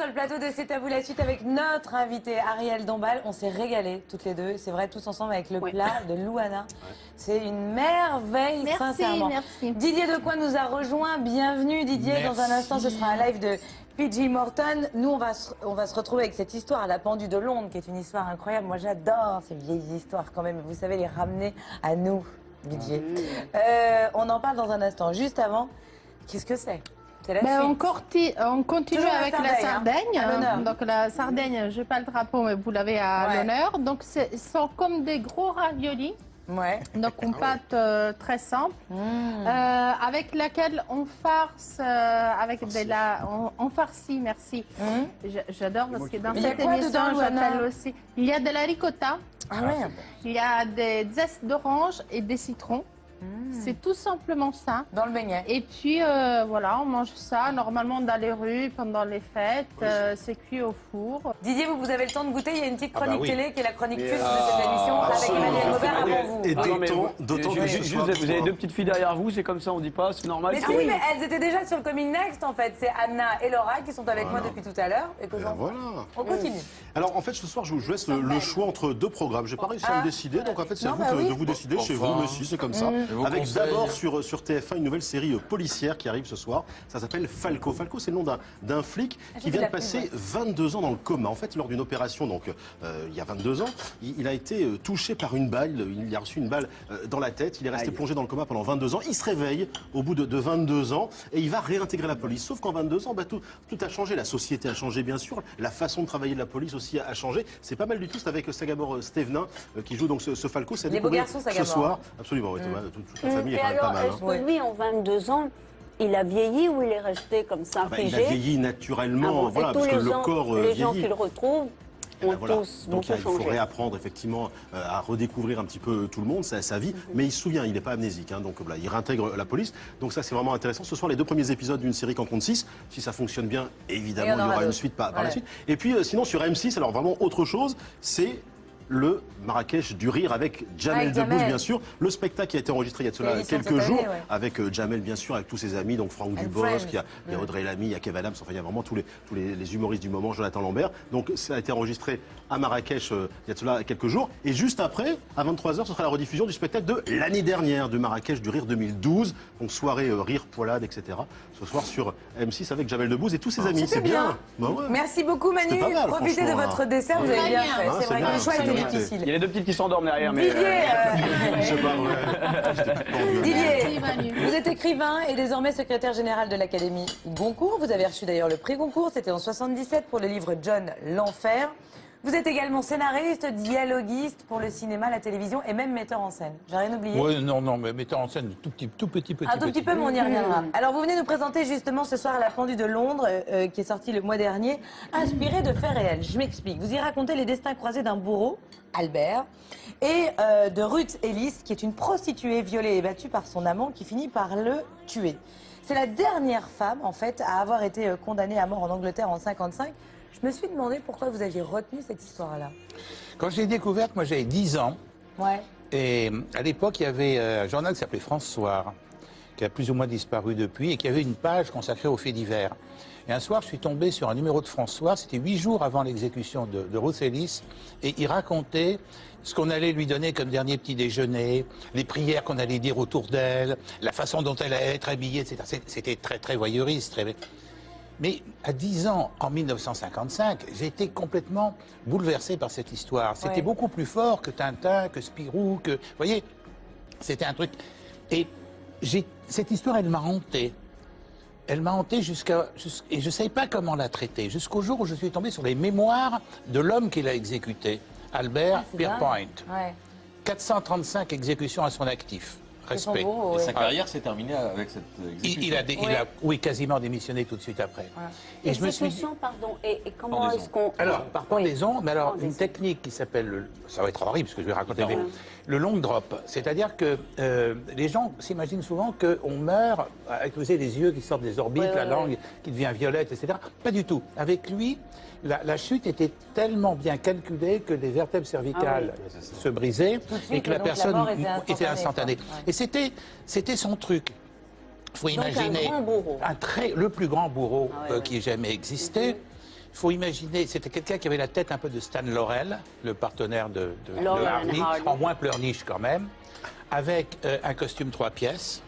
sur le plateau de C'est à vous la suite avec notre invité Ariel Dombal. On s'est régalés toutes les deux, c'est vrai, tous ensemble avec le plat de Louana. C'est une merveille, sincèrement. Merci. Didier Decoing nous a rejoint. Bienvenue Didier. Dans un instant, ce sera un live de PG Morton. Nous, on va se retrouver avec cette histoire à la pendule de Londres, qui est une histoire incroyable. Moi, j'adore ces vieilles histoires quand même. Vous savez, les ramener à nous, Didier. On en parle dans un instant. Juste avant, qu'est-ce que c'est? On continue toujours avec la Sardaigne. À Donc la Sardaigne, je n'ai pas le drapeau, mais vous l'avez à l'honneur. Donc ce sont comme des gros raviolis. Ouais. Donc une pâte très simple, avec laquelle on farce avec on farcit, merci. J'adore parce que dans cette émission, j'appelle aussi. Il y a de la ricotta, il y a des zestes d'orange et des citrons. C'est tout simplement ça. Dans le beignet. Et puis voilà, on mange ça normalement dans les rues, pendant les fêtes. C'est cuit au four. Didier, vous avez le temps de goûter. Il y a une petite chronique télé qui est la chronique culte de cette émission avec Emmanuel Robert avant vous. Et d'autant que vous avez deux petites filles derrière vous, c'est comme ça, on dit pas, c'est normal. Mais si, mais elles étaient déjà sur le Coming Next en fait. C'est Anna et Laura qui sont avec moi depuis tout à l'heure. Et on continue. Alors en fait, ce soir, je vous laisse le choix entre deux programmes. J'ai pas réussi à me décider, donc en fait, c'est à vous de vous décider chez vous, mais si, c'est comme ça. Avec d'abord sur TF1 une nouvelle série policière qui arrive ce soir. Ça s'appelle Falco. Falco, c'est le nom d'un flic qui vient de passer 22 ans dans le coma. En fait, lors d'une opération, donc il y a 22 ans, il a été touché par une balle. Il a reçu une balle dans la tête. Il est resté plongé dans le coma pendant 22 ans. Il se réveille au bout de 22 ans et il va réintégrer la police. Sauf qu'en 22 ans, tout a changé. La société a changé, bien sûr. La façon de travailler de la police aussi a changé. C'est pas mal du tout. C'est avec Sagabor Stevenin qui joue donc ce Falco. Les beaux garçons, Sagabor. Ce soir, absolument. Oui, toute la famille est quand même pas mal. Est-ce que lui, en 22 ans, il a vieilli ou il est resté comme ça, figé? Il a vieilli naturellement, parce que le corps vieillit. Les gens qu'il retrouve ont tous beaucoup changé. Il faudrait apprendre effectivement à redécouvrir un petit peu tout le monde, sa vie, mais il se souvient, il n'est pas amnésique, donc voilà, il réintègre la police. Donc ça, c'est vraiment intéressant. Ce soir, les deux premiers épisodes d'une série qu'en compte 6. Si ça fonctionne bien, évidemment, il y aura une suite par la suite. Et puis sinon, sur M6, alors vraiment autre chose, c'est le Marrakech du rire avec Jamel Debbouze, bien sûr. Le spectacle qui a été enregistré il y a de cela quelques jours avec Jamel, bien sûr, avec tous ses amis, donc Franck Dubosc, il y a Audrey Lamy, il y a Kev Adams, enfin il y a vraiment tous les humoristes du moment, Jonathan Lambert. Donc ça a été enregistré à Marrakech il y a de cela quelques jours. Et juste après, à 23 h, ce sera la rediffusion du spectacle de l'année dernière, de Marrakech du rire 2012. Donc soirée rire, poilade, etc. Ce soir sur M6 avec Jamel Debbouze et tous ses amis. C'est bien. Merci beaucoup Manu. Profitez de votre dessert, vous avez bien fait. C'est vrai que le choix était difficile. Il y a les deux petites qui s'endorment derrière. Mais Didier, vous êtes écrivain et désormais secrétaire général de l'Académie Goncourt. Vous avez reçu d'ailleurs le prix Goncourt, c'était en 77 pour le livre John l'Enfer. Vous êtes également scénariste, dialoguiste pour le cinéma, la télévision et même metteur en scène. J'ai rien oublié? Oui, non, mais metteur en scène, tout petit. Un tout petit peu, mais on y reviendra. Alors, vous venez nous présenter justement ce soir La Pendule de Londres, qui est sorti le mois dernier, inspiré de faits réels. Je m'explique. Vous y racontez les destins croisés d'un bourreau, Albert, et de Ruth Ellis, qui est une prostituée violée et battue par son amant, qui finit par le tuer. C'est la dernière femme, en fait, à avoir été condamnée à mort en Angleterre en 1955. Je me suis demandé pourquoi vous aviez retenu cette histoire-là. Quand je l'ai découverte, moi j'avais 10 ans. Ouais. Et à l'époque, il y avait un journal qui s'appelait France Soir, qui a plus ou moins disparu depuis, et qui avait une page consacrée aux faits divers. Et un soir, je suis tombé sur un numéro de France Soir, c'était 8 jours avant l'exécution de Ruth Ellis, et il racontait ce qu'on allait lui donner comme dernier petit déjeuner, les prières qu'on allait dire autour d'elle, la façon dont elle allait être habillée, etc. C'était très, très voyeuriste, très... Mais à 10 ans, en 1955, j'ai été complètement bouleversé par cette histoire. C'était beaucoup plus fort que Tintin, que Spirou, que... Vous voyez, c'était un truc... Et cette histoire, elle m'a hanté. Elle m'a hanté et je ne savais pas comment la traiter, jusqu'au jour où je suis tombé sur les mémoires de l'homme qui l'a exécuté, Albert Pierpoint. 435 exécutions à son actif. Respect. Et sa carrière s'est terminée avec cette exécution. Il a quasiment démissionné tout de suite après. Et je me suis dit... pardon, et comment est-ce qu'on... Alors, par pendaison, mais alors, une technique qui s'appelle, ça va être horrible ce que je vais raconter, mais le long drop. C'est-à-dire que les gens s'imaginent souvent qu'on meurt avec les yeux qui sortent des orbites, la langue qui devient violette, etc. Pas du tout. Avec lui, la chute était tellement bien calculée que les vertèbres cervicales se brisaient et que la personne était instantanée. Et c'était son truc. Il faut imaginer un grand bourreau. le plus grand bourreau qui ait jamais existé. Il faut imaginer, c'était quelqu'un qui avait la tête un peu de Stan Laurel, le partenaire de Hardy, en moins pleurniche quand même, avec un costume 3 pièces.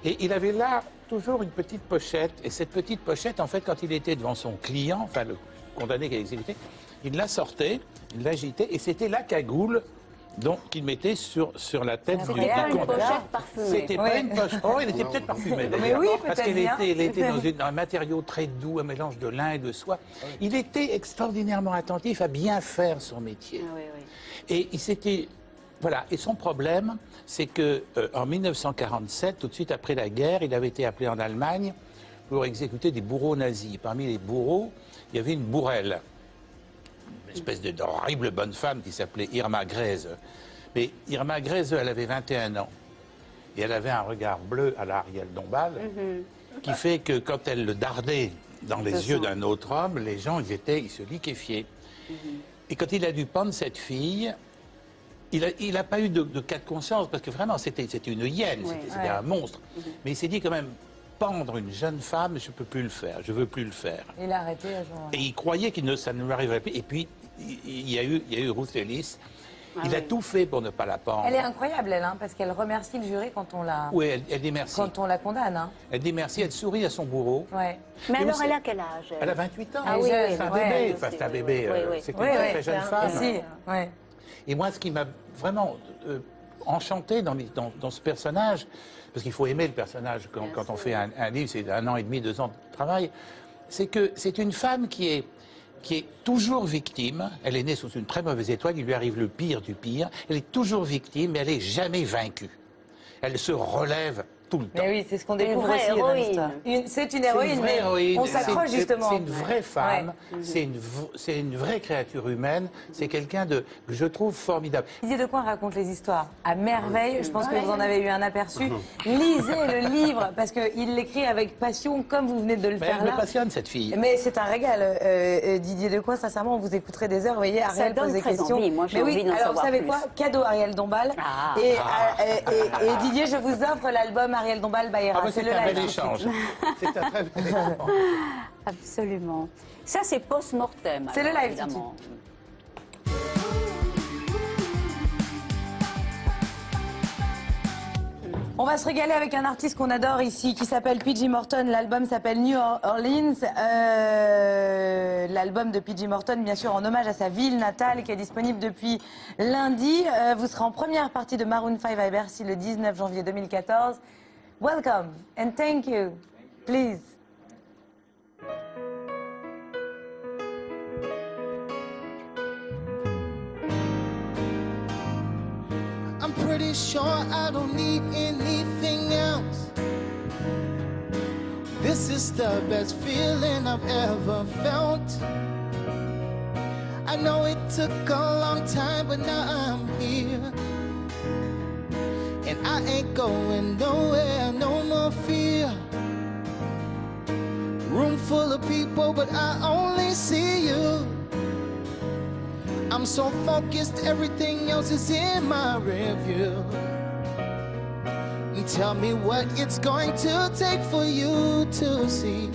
Et il avait là toujours une petite pochette. Et cette petite pochette, en fait, quand il était devant son client, enfin le condamné qui a exécuté, il la sortait, il l'agitait, et c'était la cagoule qu'il mettait sur la tête du condamné. C'était pas une poche. Oh, elle était peut-être parfumée d'ailleurs. Oui, parce qu'elle était dans un matériau très doux, un mélange de lin et de soie. Il était extraordinairement attentif à bien faire son métier. Et il s'était... Voilà, et son problème, c'est qu'en 1947, tout de suite après la guerre, il avait été appelé en Allemagne pour exécuter des bourreaux nazis. Parmi les bourreaux, il y avait une bourrelle, une espèce d'horrible bonne femme qui s'appelait Irma Grese. Mais Irma Grese, elle avait 21 ans, et elle avait un regard bleu à la Ariel Dombal, qui fait que quand elle le dardait dans les yeux d'un autre homme, les gens, ils se liquéfiaient. Et quand il a dû pendre cette fille... Il n'a pas eu de cas de conscience, parce que vraiment, c'était une hyène, c'était un monstre. Mais il s'est dit quand même, pendre une jeune femme, je ne peux plus le faire, je ne veux plus le faire. Il a arrêté à ce moment-là. Et il croyait que ça ne lui arriverait plus. Et puis, il y a eu Ruth Ellis. Il a tout fait pour ne pas la pendre. Elle est incroyable, elle, parce qu'elle remercie le jury quand on la... Oui, elle dit merci. Quand on la condamne. Elle dit merci, elle sourit à son bourreau. Ouais. Mais alors, elle a quel âge? Elle a 28 ans. Ah oui, c'est un bébé. Enfin, c'est un bébé. C'est une très jeune femme. Et moi, ce qui m'a vraiment enchanté dans ce personnage, parce qu'il faut aimer le personnage quand on fait un livre, c'est 1 an et demi, 2 ans de travail, c'est que c'est une femme qui est toujours victime. Elle est née sous une très mauvaise étoile, il lui arrive le pire du pire. Elle est toujours victime, mais elle n'est jamais vaincue. Elle se relève tout le temps. Mais oui, c'est ce qu'on découvre aussi dans l'histoire. C'est une héroïne, mais on s'accroche justement. C'est une vraie femme, c'est une vraie créature humaine, c'est quelqu'un que je trouve formidable. Didier Decoing raconte les histoires à merveille, je pense que vous en avez eu un aperçu. Lisez le livre, parce qu'il l'écrit avec passion, comme vous venez de le faire là. Elle me passionne, cette fille. Mais c'est un régal, Didier Decoing, sincèrement, on vous écouterait des heures, vous voyez, Ariel pose des questions. Envie. Moi, j'ai envie d'en alors vous savez plus. quoi? Cadeau Ariel Dombal. Et Didier, je vous offre l'album Ariel Dombal Bayera. C'est un bel échange. C'est un très bel échange. Absolument. Ça, c'est post-mortem. C'est le live, évidemment. On va se régaler avec un artiste qu'on adore ici, qui s'appelle PJ Morton. L'album s'appelle New Orleans. L'album de PJ Morton, bien sûr, en hommage à sa ville natale, qui est disponible depuis lundi. Vous serez en première partie de Maroon 5 à Bercy le 19 janvier 2014. Welcome and thank you. Please. I'm pretty sure I don't need anything else. This is the best feeling I've ever felt. I know it took a long time, but now I'm here. And I ain't going nowhere, no more fear. Room full of people, but I only see you. I'm so focused, everything else is in my review. And tell me what it's going to take for you to see.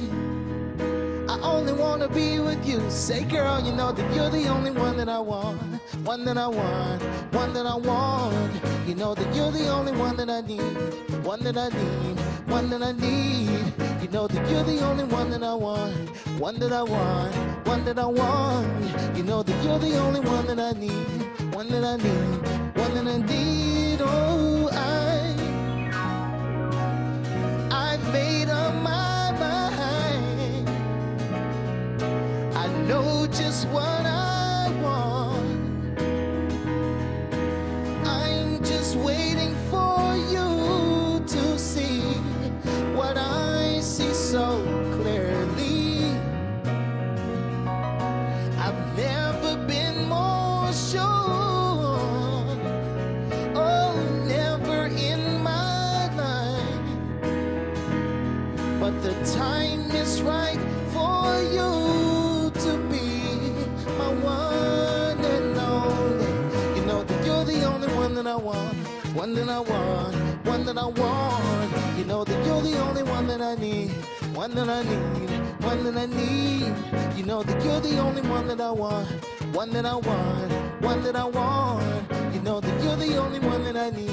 I only wanna be with you. Say, girl, you know that you're the only one that I want. One that I want, one that I want. You know that you're the only one that I need. One that I need, one that I need. You know that you're the only one that I want. One that I want, one that I want. You know that you're the only one that I need. One that I need, one that I need. Oh, I've made up my mind. I know just what I want. I'm just waiting for you to see what I see so clearly. I've never been more sure. Oh, never in my life. But the time is right for you to be my one and only. You know that you're the only one that I want. One that I want, one that I want. You know that you're the only one that I need. one that I need, one that I need. You know that you're the only one that I want, one that I want, one that I want. You know that you're the only one that I need,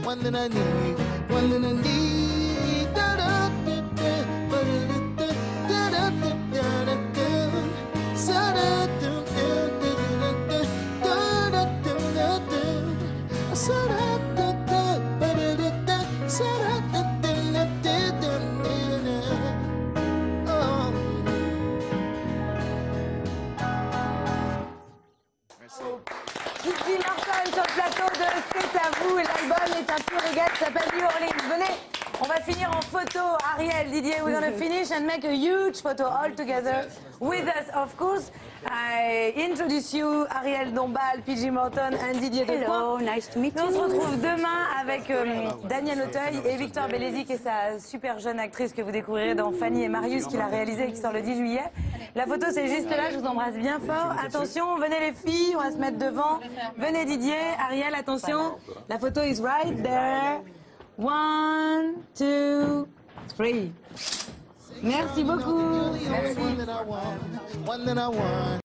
one that I need, one that I need. Da da da da, ba da da da da da da da da. Sa da da da da da da da da da da. Sa da da da ba da da da. Sa da da da da da da da. Oh. Kiki Martin sur le plateau de C'est à vous. L'album est un pur régal, ça s'appelle New Orleans. Venez, on va finir en photo. Ariel, Didier, we're gonna finish and make a huge photo all together with us, of course. I introduce you, Ariel Dombal, PG Morton and Didier Hello, Depoint. nice to meet Nous, on se you. retrouve demain avec Daniel Auteuil et Victor Bellesi, qui est sa super jeune actrice que vous découvrirez dans Fanny et Marius, qu'il a réalisé et qui sort le 10 juillet. La photo, c'est juste là, je vous embrasse bien fort. Attention, venez les filles, on va se mettre devant. Venez Didier, Ariel, attention. La photo is right there. 1, 2, 3. Merci beaucoup. One that I want.